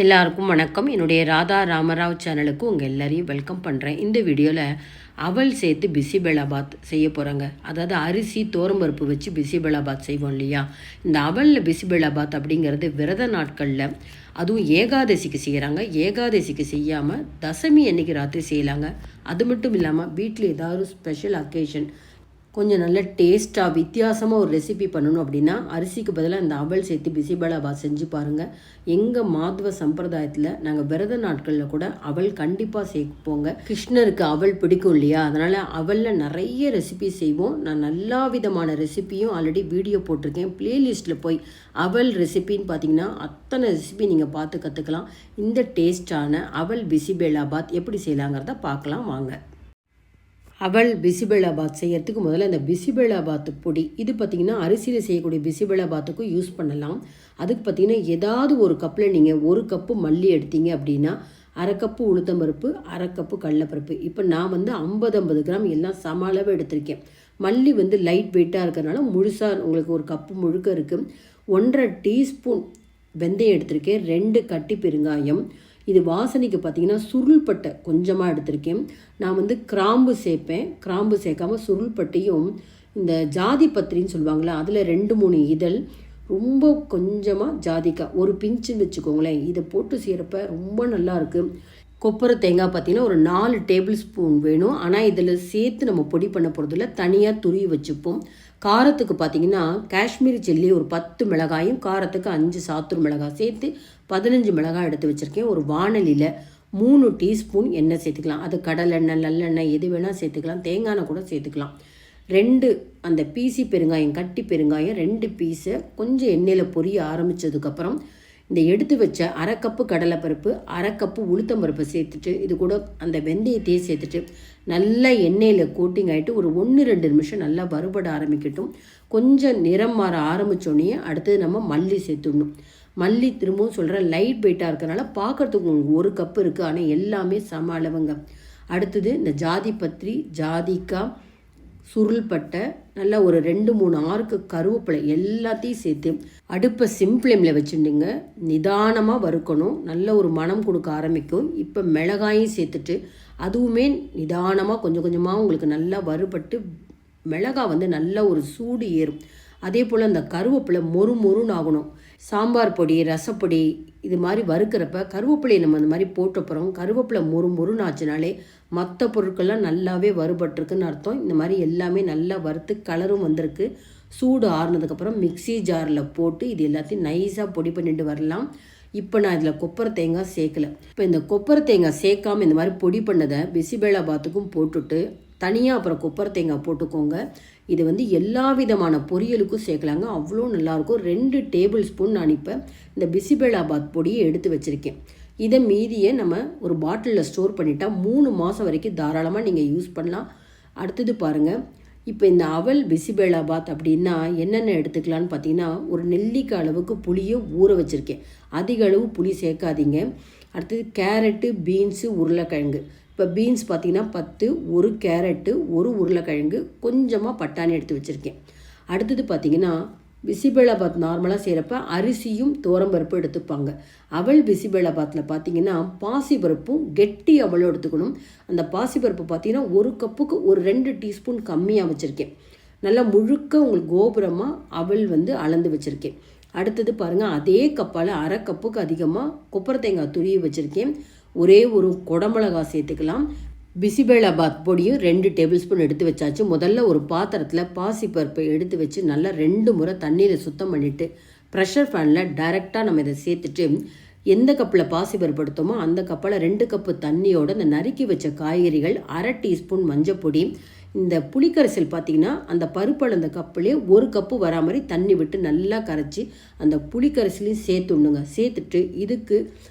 எல்லாருக்கும் வணக்கம். என்னுடைய ராதா ராமராவ் சேனலுக்கு உங்கள் எல்லாரையும் வெல்கம் பண்ணுறேன். இந்த வீடியோவில் அவல் சேர்த்து பிசிபெலாபாத் செய்ய போகிறாங்க. அதாவது அரிசி தோரம்பருப்பு வச்சு பிசிபெலாபாத் செய்வோம் இல்லையா. இந்த அவலில் பிசிபெலாபாத் அப்படிங்கிறது விரத நாட்களில், அதுவும் ஏகாதசிக்கு செய்கிறாங்க. ஏகாதசிக்கு செய்யாமல் தசமி அன்னைக்கு ராத்திரி செய்யலாங்க. அது மட்டும் இல்லாமல் வீட்டில் ஏதாவது ஸ்பெஷல் அக்கேஷன் கொஞ்சம் நல்ல டேஸ்ட்டாக வித்தியாசமாக ஒரு ரெசிபி பண்ணணும் அப்படின்னா அரிசிக்கு பதிலாக இந்த அவல் சேர்த்து பிசிபெலாபாத் செஞ்சு பாருங்கள். எங்கள் மாதவ சம்பிரதாயத்தில் நாங்கள் விரத நாட்களில் கூட அவல் கண்டிப்பாக சேர்ப்போங்க. கிருஷ்ணருக்கு அவல் பிடிக்கும் இல்லையா, அதனால் அவலில் நிறைய ரெசிபி செய்வோம். நான் எல்லா விதமான ரெசிப்பியும் ஆல்ரெடி வீடியோ போட்டிருக்கேன். ப்ளேலிஸ்ட்டில் போய் அவல் ரெசிபின்னு பார்த்தீங்கன்னா அத்தனை ரெசிபி நீங்கள் பார்த்து கற்றுக்கலாம். இந்த டேஸ்டான அவல் பிசிபெலாபாத் எப்படி செய்யலாங்கிறத பார்க்கலாம் வாங்க. அவல் பிசிபெலாபாத் செய்யறதுக்கு முதல்ல இந்த பிசிபெலாபாத் பொடி, இது பார்த்திங்கன்னா அரிசியில் செய்யக்கூடிய பிசிபெலாபாத்துக்கும் யூஸ் பண்ணலாம். அதுக்கு பார்த்திங்கன்னா ஏதாவது ஒரு கப்பில் நீங்கள் 1 கப்பு மல்லி எடுத்தீங்க அப்படின்னா 1/2 கப்பு உளுத்தம்பருப்பு, 1/2 கப்பு கடலைப்பருப்பு. இப்போ நான் 50 கிராம் எல்லாம் சம அளவு எடுத்திருக்கேன். மல்லி லைட் வெயிட்டாக இருக்கிறதுனால முழுசாக உங்களுக்கு 1 கப்பு முழுக்க இருக்குது. 1/2 டீஸ்பூன் வெந்தயம் எடுத்திருக்கேன். 2 கட்டி பெருங்காயம். இது வாசனைக்கு பார்த்திங்கன்னா சுருள்பட்டை கொஞ்சமாக எடுத்திருக்கேன். நான் கிராம்பு சேர்ப்பேன். கிராம்பு சேர்க்காமல் சுருள்பட்டையும் இந்த ஜாதி பத்திரின்னு சொல்லுவாங்களா, அதில் 2-3 இதழ், ரொம்ப கொஞ்சமாக ஜாதிக்காய், ஒரு பிஞ்சுன்னு வச்சுக்கோங்களேன். இதை போட்டு செய்கிறப்ப ரொம்ப நல்லாயிருக்கு. கொப்பரை தேங்காய் பார்த்திங்கன்னா ஒரு 4 டேபிள் ஸ்பூன் வேணும். ஆனால் இதில் சேர்த்து நம்ம பொடி பண்ண போகிறதில்ல, தனியாக துருவி வச்சுப்போம். காரத்துக்கு பார்த்திங்கன்னா காஷ்மீரி சில்லி ஒரு 10 மிளகாயும், காரத்துக்கு 5 சாத்தூர் மிளகாய் சேர்த்து 15 மிளகாய் எடுத்து வச்சுருக்கேன். ஒரு வாணலியில் 3 டீஸ்பூன் எண்ணெய் சேர்த்துக்கலாம். அது கடலெண்ணெய், நல்லெண்ணெய் எது வேணால் சேர்த்துக்கலாம். தேங்காய் எண்ணெய் கூட சேர்த்துக்கலாம். 2 அந்த பீசி பெருங்காயம், கட்டி பெருங்காயம் 2 பீஸை கொஞ்சம் எண்ணெயில் பொரிய ஆரம்பித்ததுக்கப்புறம் இந்த எடுத்து வச்ச 1/2 கப்பு கடலைப்பருப்பு, 1/2 கப்பு உளுத்தம்பருப்பை சேர்த்துட்டு இது கூட அந்த வெந்தயத்தையே சேர்த்துட்டு நல்லா எண்ணெயில் கோட்டிங் ஆகிட்டு ஒரு 1-2 நிமிஷம் நல்லா வறுபட ஆரம்பிக்கட்டும். கொஞ்சம் நிறம் மாற ஆரம்பித்தோடனே அடுத்தது நம்ம மல்லி சேர்த்துடணும். மல்லி திரும்பவும் சொல்கிறேன், லைட் வெயிட்டாக இருக்கிறனால பார்க்குறதுக்கு உங்களுக்கு 1 கப்பு இருக்குது, ஆனால் எல்லாமே சம அளவுங்க. அடுத்தது இந்த ஜாதி பத்திரி, ஜாதிக்காய், சுருள்பட்டை, நல்லா ஒரு 2-3 ஆறுக்கு கருவேப்பிலை எல்லாத்தையும் சேர்த்து அடுப்பை சிம்ப்ளேமில் வச்சுட்டுங்க நிதானமாக வறுக்கணும். நல்ல ஒரு மனம் கொடுக்க ஆரம்பிக்கும். இப்போ மிளகாயும் சேர்த்துட்டு அதுவுமே நிதானமாக கொஞ்சம் கொஞ்சமாக உங்களுக்கு நல்லா வறுபட்டு மிளகாய் நல்ல ஒரு சூடு ஏறும். அதே போல் அந்த கருவேப்பிலை மொறுன்னு ஆகணும். சாம்பார் பொடி, ரசப்பொடி இது மாதிரி வறுக்கிறப்ப கருவேப்பிலையை நம்ம அந்த மாதிரி போட்டப்புறம் கருவேப்பிலை மொறுன்னு ஆச்சுனாலே மற்ற பொருட்கள்லாம் நல்லாவே வறுபட்டுருக்குன்னு அர்த்தம். இந்த மாதிரி எல்லாமே நல்லா வறுத்து கலரும் வந்திருக்கு. சூடு ஆறுனதுக்கப்புறம் மிக்சி ஜாரில் போட்டு இது எல்லாத்தையும் நைஸாக பொடி பண்ணிட்டு வரலாம். இப்போ நான் இதில் கொப்பரை தேங்காய் சேர்க்கலை. இப்போ இந்த கொப்பரை தேங்காய் சேர்க்காமல் இந்த மாதிரி பொடி பண்ணதை பிசிபெலாபாத்துக்கும் போட்டுட்டு தனியாக அப்புறம் கொப்பரை தேங்காய் போட்டுக்கோங்க. இது எல்லா விதமான பொரியலுக்கும் சேர்க்கலாங்க, அவ்வளோ நல்லாயிருக்கும். 2 டேபிள் ஸ்பூன் நான் இப்போ இந்த பிசிபெலாபாத் பொடியை எடுத்து வச்சுருக்கேன். இதை மீதியை நம்ம ஒரு பாட்டிலில் ஸ்டோர் பண்ணிட்டா 3 மாதம் வரைக்கும் தாராளமாக நீங்கள் யூஸ் பண்ணலாம். அடுத்தது பாருங்கள், இப்போ இந்த அவல் பிசிபெலாபாத் அப்படின்னா என்னென்ன எடுத்துக்கலான்னு பார்த்தீங்கன்னா, ஒரு நெல்லிக்காய் அளவுக்கு புளியை ஊற வச்சுருக்கேன். அதிக அளவு புளி சேர்க்காதீங்க. அடுத்தது கேரட்டு, பீன்ஸு, உருளைக்கிழங்கு. இப்போ பீன்ஸ் பார்த்திங்கன்னா 10, 1 கேரட்டு, 1 உருளைக்கிழங்கு, கொஞ்சமாக பட்டாணி எடுத்து வச்சுருக்கேன். அடுத்தது பார்த்திங்கன்னா பிசிபெலாபாத் நார்மலாக செய்கிறப்ப அரிசியும் தோரம்பருப்பும் எடுத்துப்பாங்க. அவல் பிசிபெலாபாத்தில் பார்த்திங்கன்னா பாசிப்பருப்பும் கெட்டி அவளும் எடுத்துக்கணும். அந்த பாசிப்பருப்பு பார்த்திங்கன்னா 1 கப்புக்கு ஒரு 2 டீஸ்பூன் கம்மியாக வச்சுருக்கேன். நல்லா முழுக்க உங்களுக்கு கோபுரமாக அவல் அளந்து வச்சுருக்கேன். அடுத்தது பாருங்கள், அதே கப்பால் 1/2 கப்புக்கு அதிகமாக கொப்பரை தேங்காய் துருவி வச்சுருக்கேன். ஒரே ஒரு குடமிளகாய் சேர்த்துக்கலாம். பிசிபெலாபாத் பொடியும் 2 டேபிள் ஸ்பூன் எடுத்து வச்சாச்சு. முதல்ல ஒரு பாத்திரத்தில் பாசிப்பருப்பை எடுத்து வச்சு நல்லா 2 முறை தண்ணியில் சுத்தம் பண்ணிவிட்டு ப்ரெஷர் ஃபேனில் டைரெக்டாக நம்ம இதை சேர்த்துட்டு எந்த கப்பில் பாசிப்பருப்பு எடுத்தோமோ அந்த கப்பில் 2 கப்பு தண்ணியோடு இந்த நறுக்கி வச்ச காய்கறிகள், 1/2 டீஸ்பூன் மஞ்சப்பொடி, இந்த புளிக்கரைசல் பார்த்திங்கன்னா அந்த பருப்பு அந்த கப்புலேயே 1 கப்பு வரா மாதிரி தண்ணி விட்டு நல்லா கரைச்சி அந்த புளிக்கரைசலையும் சேர்த்துடணுங்க. சேர்த்துட்டு இதுக்கு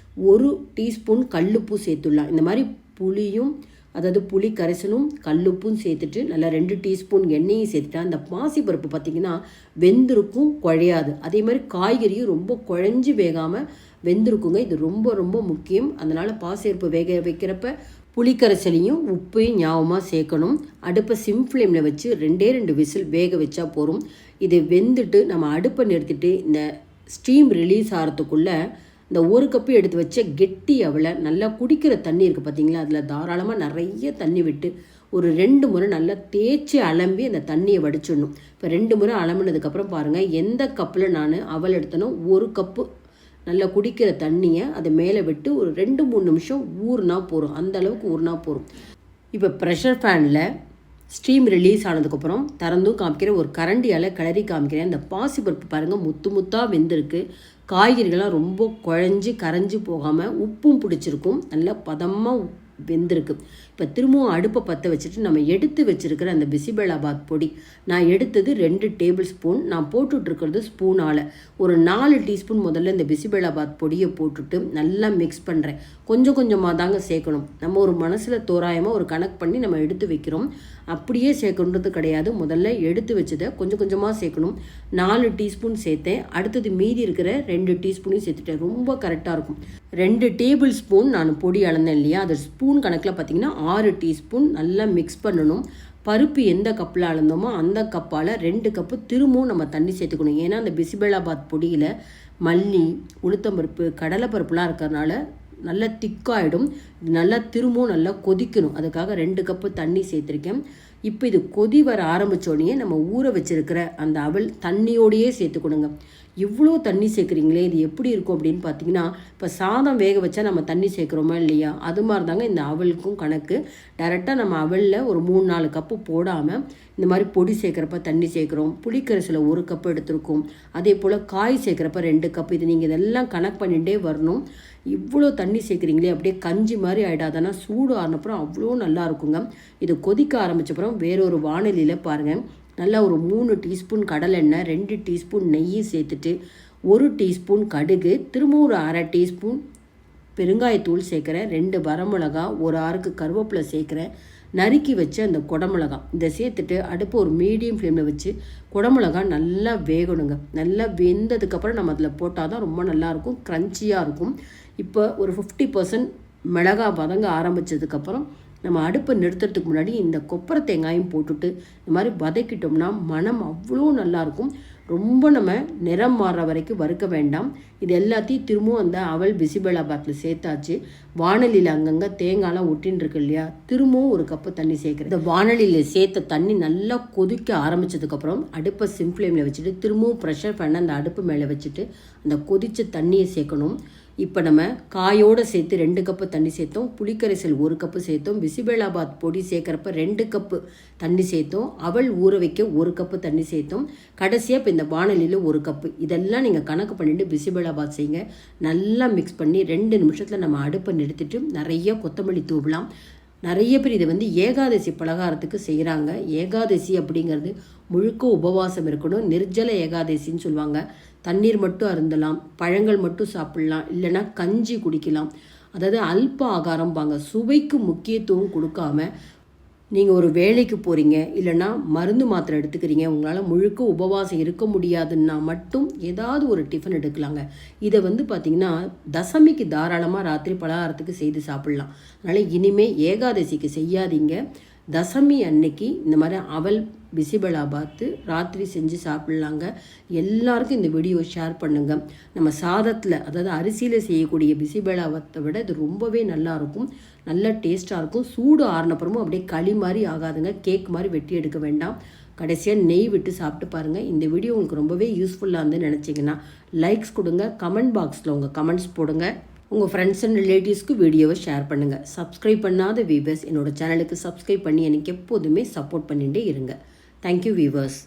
1 டீஸ்பூன் கல்லுப்பு சேர்த்துடலாம். இந்த மாதிரி புளியும், அதாவது புளி கரைசலும் கல்லுப்பும் சேர்த்துட்டு நல்லா 2 டீஸ்பூன் எண்ணெயும் சேர்த்துட்டா அந்த பாசிப்பருப்பு பார்த்திங்கன்னா வெந்திருக்கும், குழையாது. அதே மாதிரி காய்கறியும் ரொம்ப குழஞ்சி வேகாமல் வெந்திருக்குங்க. இது ரொம்ப ரொம்ப முக்கியம். அதனால் பாசிப்பருப்பு வேக வைக்கிறப்ப புளிக்கரைசலையும் உப்பையும் ஞாபகமாக சேர்க்கணும். அடுப்பை சிம் ஃப்ளேமில் வச்சு 2 விசில் வேக வச்சா போகும். இது வெந்துட்டு நம்ம அடுப்பை நிறுத்திட்டு இந்த ஸ்டீம் ரிலீஸ் ஆகிறதுக்குள்ளே இந்த 1 கப்பு எடுத்து வச்ச கெட்டி அவலை நல்லா குடிக்கிற தண்ணி இருக்குது பார்த்தீங்களா, அதில் தாராளமாக நிறைய தண்ணி விட்டு ஒரு 2 முறை நல்லா தேய்ச்சி அலம்பி அந்த தண்ணியை வடிச்சிடணும். இப்போ 2 முறை அலம்பினதுக்கப்புறம் பாருங்கள், எந்த கப்பில் நான் அவல் எடுத்தனோ 1 கப்பு நல்லா குடிக்கிற தண்ணியை அதை மேலே விட்டு ஒரு 2-3 நிமிஷம் ஊறினா போதும். அந்த அளவுக்கு ஊறினா போதும். இப்போ ப்ரெஷர் ஃபேனில் ஸ்டீம் ரிலீஸ் ஆனதுக்கப்புறம் திறந்தும் காமிக்கிறேன், ஒரு கரண்டியால் கிளறி காமிக்கிறேன். இந்த பாசிப்பருப்பு பாருங்கள் முத்து முத்தாக வெந்திருக்கு. காய்கறிகள்லாம் ரொம்ப குழஞ்சி கரைஞ்சி போகாமல் உப்பும் பிடிச்சிருக்கும், நல்லா பதமாக வெந்திருக்கு. இப்போ திரும்பவும் அடுப்பை பற்ற வச்சுட்டு நம்ம எடுத்து வச்சுருக்கிற அந்த பிசிபெலாபாத் பொடி நான் எடுத்தது 2 டேபிள் ஸ்பூன். நான் போட்டுட்ருக்கிறது ஸ்பூனால் ஒரு 4 டீஸ்பூன் முதல்ல இந்த பிசிபெலாபாத் பொடியை போட்டுட்டு நல்லா மிக்ஸ் பண்ணுறேன். கொஞ்சம் கொஞ்சமாக தாங்க சேர்க்கணும். நம்ம ஒரு மனசில் தோராயமாக ஒரு கணக்கு பண்ணி நம்ம எடுத்து வைக்கிறோம், அப்படியே சேர்க்கணுன்றது கிடையாது. முதல்ல எடுத்து வச்சதை கொஞ்சம் கொஞ்சமாக சேர்க்கணும். 4 டீஸ்பூன் சேர்த்தேன். அடுத்தது மீதி இருக்கிற 2 டீஸ்பூனையும் சேர்த்துட்டேன். ரொம்ப கரெக்டாக இருக்கும். 2 டேபிள் ஸ்பூன் நான் பொடி அளந்தேன் இல்லையா, அது ஸ்பூன் கணக்கில் பார்த்திங்கன்னா 6 டீஸ்பூன் நல்லா மிக்ஸ் பண்ணணும். பருப்பு எந்த கப்பில் அளந்தோமோ அந்த கப்பால் 2 கப்பு திரும்பவும் நம்ம தண்ணி சேர்த்துக்கணும். ஏன்னா அந்த பிசிபெலாபாத் பொடியில் மல்லி, உளுத்தம்பருப்பு, கடலைப்பருப்புலாம் இருக்கிறதுனால நல்லா திக்காகிடும். நல்லா திரும்பவும் நல்லா கொதிக்கணும். அதுக்காக 2 கப்பு தண்ணி சேர்த்துருக்கேன். இப்போ இது கொதி வர ஆரம்பித்தோடனே நம்ம ஊற வச்சுருக்கிற அந்த அவல் தண்ணியோடையே சேர்த்துக்கணுங்க. இவ்வளோ தண்ணி சேர்க்குறீங்களே, இது எப்படி இருக்கும் அப்படின்னு பார்த்தீங்கன்னா, இப்போ சாதம் வேக வச்சா நம்ம தண்ணி சேர்க்குறோமா இல்லையா, அது மாதிரி தாங்க இந்த அவலுக்கும் கணக்கு. டைரெக்டாக நம்ம அவலில் ஒரு 3-4 கப்பு போடாமல் இந்த மாதிரி பொடி சேர்க்குறப்ப தண்ணி சேர்க்குறோம். புளிக்கரைசலில் 1 கப்பு எடுத்துருக்கோம். அதே போல் காய் சேர்க்குறப்ப 2 கப்பு. இது நீங்கள் இதெல்லாம் கணக்கு பண்ணிகிட்டே வரணும். இவ்வளோ தண்ணி சேர்க்குறீங்களே, அப்படியே கஞ்சி மாதிரி ஆகிடாதானா சூடு ஆனப்புறம் அவ்வளோ நல்லா இருக்குங்க. இது கொதிக்க ஆரம்பித்தப்புறம் வேறொரு வாணலியில் பாருங்கள், நல்லா ஒரு 3 டீஸ்பூன் கடலெண்ணெய், 2 டீஸ்பூன் நெய் சேர்த்துட்டு 1 டீஸ்பூன் கடுகு, திரும்பவும் ஒரு 1/2 டீஸ்பூன் பெருங்காயத்தூள் சேர்க்குறேன். 2 வரமிளகா, ஒரு 6 கருவேப்பிலை சேர்க்குறேன். நறுக்கி வச்சு அந்த குடமிளகா இதை சேர்த்துட்டு அடுப்பு ஒரு மீடியம் ஃப்ளேமில் வச்சு குடமிளகா நல்லா வேகணுங்க. நல்லா வெந்ததுக்கப்புறம் நம்ம அதில் போட்டால் தான் ரொம்ப நல்லாயிருக்கும், க்ரன்ச்சியாக இருக்கும். இப்போ ஒரு 50% மிளகா வதங்க ஆரம்பித்ததுக்கப்புறம் நம்ம அடுப்பை நிறுத்துறதுக்கு முன்னாடி இந்த கொப்பரை தேங்காயும் போட்டுட்டு இந்த மாதிரி வதக்கிட்டோம்னா மனம் அவ்வளோ நல்லாயிருக்கும். ரொம்ப நம்ம நிறம் மாறுற வரைக்கும் வறுக்க வேண்டாம். இது எல்லாத்தையும் திரும்பவும் அந்த அவல் பிசிபெலாபாத்தில் சேர்த்தாச்சு. வாணலியில் அங்கங்கே தேங்காய்லாம் ஒட்டின்னு இருக்கு இல்லையா, திரும்பவும் 1 கப்பு தண்ணி சேர்க்குறேன். இந்த வாணலியில் சேர்த்த தண்ணி நல்லா கொதிக்க ஆரம்பித்ததுக்கப்புறம் அடுப்பை சிம் ஃப்ளேமில் வச்சுட்டு திரும்பவும் ப்ரெஷர் பண்ண அந்த அடுப்பு மேலே வச்சுட்டு அந்த கொதித்த தண்ணியை சேர்க்கணும். இப்போ நம்ம காயோடு சேர்த்து 2 கப்பு தண்ணி சேர்த்தோம். புளிக்கரைசல் 1 கப்பு சேர்த்தோம். பிசிபெலாபாத் பொடி சேர்க்குறப்ப 2 கப்பு தண்ணி சேர்த்தோம். அவல் ஊற வைக்க 1 கப்பு தண்ணி சேர்த்தோம். கடைசியாக இப்போ இந்த வாணலியில் 1 கப்பு. இதெல்லாம் நீங்கள் கணக்கு பண்ணிவிட்டு பிசிபெலாபாத் செய்யுங்க. நல்லா மிக்ஸ் பண்ணி 2 நிமிஷத்தில் நம்ம அடுப்பை நிறுத்திட்டு நிறைய கொத்தமல்லி தூவலாம். நிறைய பேர் இதை ஏகாதசி பலகாரத்துக்கு செய்கிறாங்க. ஏகாதசி அப்படிங்கிறது முழுக்க உபவாசம் இருக்கணும். நிர்ஜல ஏகாதசின்னு சொல்லுவாங்க. தண்ணீர் மட்டும் அருந்தலாம், பழங்கள் மட்டும் சாப்பிட்லாம், இல்லைன்னா கஞ்சி குடிக்கலாம். அதாவது அல்ப ஆகாரம்பாங்க. சுவைக்கு முக்கியத்துவம் கொடுக்காம நீங்கள் ஒரு வேலைக்கு போகிறீங்க, இல்லைன்னா மருந்து மாத்திரை எடுத்துக்கிறீங்க, உங்களால் முழுக்க உபவாசம் இருக்க முடியாதுன்னா மட்டும் ஏதாவது ஒரு டிஃபன் எடுக்கலாங்க. இதை பார்த்திங்கன்னா தசமிக்கு தாராளமாக ராத்திரி பலகாரத்துக்கு செய்து சாப்பிட்லாம். அதனால் இனிமேல் ஏகாதசிக்கு செய்யாதீங்க. தசமி அன்னைக்கு இந்த மாதிரி அவல் பிசிபெலாபாத்து ராத்திரி செஞ்சு சாப்பிட்லாங்க. எல்லாருக்கும் இந்த வீடியோ ஷேர் பண்ணுங்கள். நம்ம சாதத்தில், அதாவது அரிசியில் செய்யக்கூடிய பிசிபெலாபாத்தை விட இது ரொம்பவே நல்லாயிருக்கும், நல்ல டேஸ்ட்டாக இருக்கும். சூடு ஆறினப்புறமும் அப்படியே களி மாதிரி ஆகாதுங்க, கேக் மாதிரி வெட்டி எடுக்க வேண்டாம். கடைசியாக நெய் விட்டு சாப்பிட்டு பாருங்கள். இந்த வீடியோ உங்களுக்கு ரொம்பவே யூஸ்ஃபுல்லாக இருந்து நினச்சிங்கன்னா லைக்ஸ் கொடுங்க, கமெண்ட் பாக்ஸில் உங்கள் கமெண்ட்ஸ் போடுங்க. உங்கள் ஃப்ரெண்ட்ஸ் அண்ட் ரிலேட்டிவ்ஸ்க்கு வீடியோவை ஷேர் பண்ணுங்கள். சப்ஸ்கிரைப் பண்ணாத வீவர்ஸ் என்னோடய சேனலுக்கு சப்ஸ்கிரைப் பண்ணி எனக்கு எப்போதுமே சப்போர்ட் பண்ணிகிட்டே இருங்க. Thank you viewers.